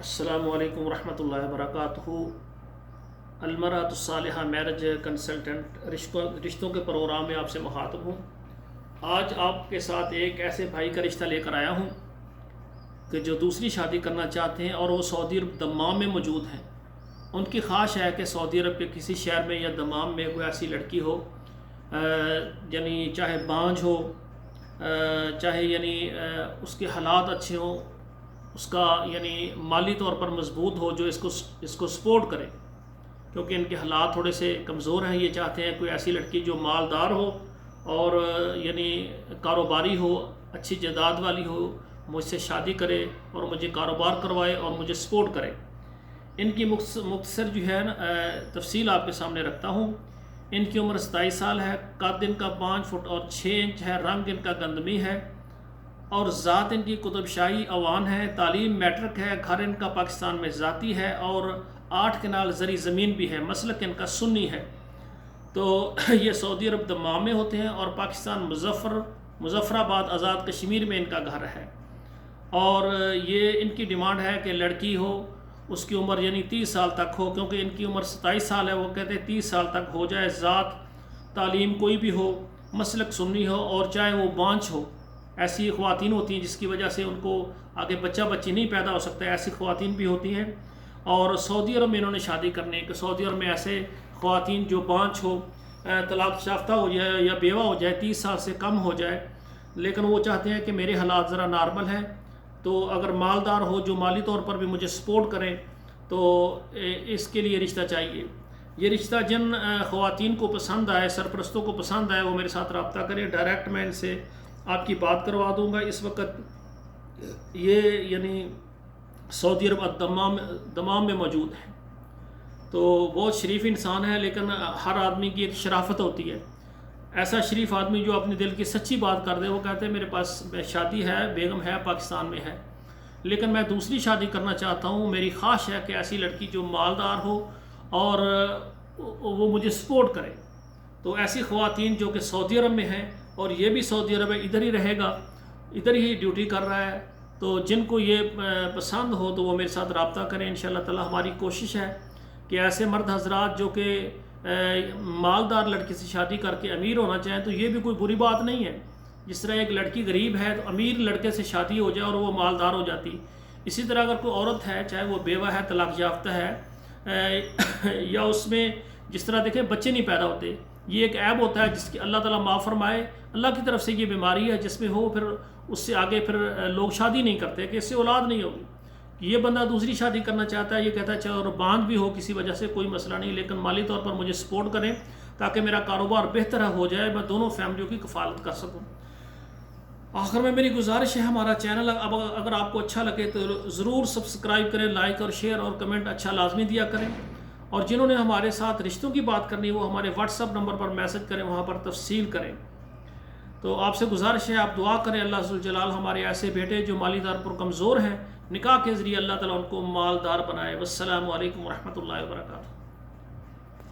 السلام علیکم ورحمۃ اللہ وبرکاتہ۔ المرأۃ الصالحہ میرج کنسلٹنٹ رشتوں کے پروگرام میں آپ سے مخاطب ہوں۔ آج آپ کے ساتھ ایک ایسے بھائی کا رشتہ لے کر آیا ہوں کہ جو دوسری شادی کرنا چاہتے ہیں اور وہ سعودی عرب دمام میں موجود ہیں۔ ان کی خواہش ہے کہ سعودی عرب کے کسی شہر میں یا دمام میں کوئی ایسی لڑکی ہو، یعنی چاہے بانجھ ہو، چاہے اس کے حالات اچھے ہوں، اس کا مالی طور پر مضبوط ہو، جو اس کو سپورٹ کرے، کیونکہ ان کے حالات تھوڑے سے کمزور ہیں۔ یہ چاہتے ہیں کوئی ایسی لڑکی جو مالدار ہو اور کاروباری ہو، اچھی جائیداد والی ہو، مجھ سے شادی کرے اور مجھے کاروبار کروائے اور مجھے سپورٹ کرے۔ ان کی مختصر تفصیل آپ کے سامنے رکھتا ہوں۔ ان کی عمر 27 سال ہے، قد ان کا 5 فٹ اور 6 انچ ہے، رنگ ان کا گندمی ہے اور ذات ان کی قطب شاہی عوان ہے، تعلیم میٹرک ہے، گھر ان کا پاکستان میں ذاتی ہے اور 8 کنال زرعی زمین بھی ہے، مسلک ان کا سنی ہے۔ تو یہ سعودی عرب دمام میں ہوتے ہیں اور پاکستان مظفر آباد آزاد کشمیر میں ان کا گھر ہے۔ اور یہ ان کی ڈیمانڈ ہے کہ لڑکی ہو، اس کی عمر 30 سال تک ہو، کیونکہ ان کی عمر 27 سال ہے، وہ کہتے ہیں 30 سال تک ہو جائے، ذات تعلیم کوئی بھی ہو، مسلک سنی ہو اور چاہے وہ بانجھ ہو۔ ایسی خواتین ہوتی ہیں جس کی وجہ سے ان کو آگے بچی نہیں پیدا ہو سکتا، ایسی خواتین بھی ہوتی ہیں۔ اور سعودی عرب میں انہوں نے شادی کرنی ہے کہ سعودی عرب میں ایسے خواتین جو بانجھ ہو، طلاق یافتہ ہو جائے یا بیوہ ہو جائے، 30 سال سے کم ہو جائے، لیکن وہ چاہتے ہیں کہ میرے حالات ذرا نارمل ہیں، تو اگر مالدار ہو جو مالی طور پر بھی مجھے سپورٹ کریں تو اس کے لیے رشتہ چاہیے۔ یہ رشتہ جن خواتین کو پسند آئے، سرپرستوں کو پسند آئے، وہ میرے ساتھ رابطہ کریں، ڈائریکٹ میں ان سے آپ کی بات کروا دوں گا۔ اس وقت یہ سعودی عرب دمام میں موجود ہے، تو بہت شریف انسان ہے، لیکن ہر آدمی کی ایک شرافت ہوتی ہے۔ ایسا شریف آدمی جو اپنے دل کی سچی بات کر دے، وہ کہتے ہیں میرے پاس شادی ہے، بیگم ہے، پاکستان میں ہے، لیکن میں دوسری شادی کرنا چاہتا ہوں۔ میری خواہش ہے کہ ایسی لڑکی جو مالدار ہو اور وہ مجھے سپورٹ کرے۔ تو ایسی خواتین جو کہ سعودی عرب میں ہیں اور یہ بھی سعودی عرب ہے، ادھر ہی رہے گا، ادھر ہی ڈیوٹی کر رہا ہے، تو جن کو یہ پسند ہو تو وہ میرے ساتھ رابطہ کریں۔ انشاءاللہ تعالی ہماری کوشش ہے کہ ایسے مرد حضرات جو کہ مالدار لڑکی سے شادی کر کے امیر ہونا چاہیں، تو یہ بھی کوئی بری بات نہیں ہے۔ جس طرح ایک لڑکی غریب ہے تو امیر لڑکے سے شادی ہو جائے اور وہ مالدار ہو جاتی، اسی طرح اگر کوئی عورت ہے، چاہے وہ بیوہ ہے، طلاق یافتہ ہے، یا اس میں جس طرح دیکھیں بچے نہیں پیدا ہوتے، یہ ایک عیب ہوتا ہے جس کی اللہ تعالیٰ معاف فرمائے۔ اللہ کی طرف سے یہ بیماری ہے جس میں ہو، پھر اس سے آگے پھر لوگ شادی نہیں کرتے کہ اس سے اولاد نہیں ہوگی۔ یہ بندہ دوسری شادی کرنا چاہتا ہے، یہ کہتا ہے چاہے اور باندھ بھی ہو کسی وجہ سے، کوئی مسئلہ نہیں، لیکن مالی طور پر مجھے سپورٹ کریں تاکہ میرا کاروبار بہتر ہو جائے، میں دونوں فیملیوں کی کفالت کر سکوں۔ آخر میں میری گزارش ہے، ہمارا چینل اگر آپ کو اچھا لگے تو ضرور سبسکرائب کریں، لائک اور شیئر اور کمنٹ اچھا لازمی دیا کریں، اور جنہوں نے ہمارے ساتھ رشتوں کی بات کرنی وہ ہمارے واٹس ایپ نمبر پر میسج کریں، وہاں پر تفصیل کریں۔ تو آپ سے گزارش ہے، آپ دعا کریں اللہ ذوالجلال ہمارے ایسے بیٹے جو مالی طور پر کمزور ہیں، نکاح کے ذریعے اللہ تعالیٰ ان کو مالدار بنائے۔ والسلام علیکم ورحمۃ اللہ وبرکاتہ۔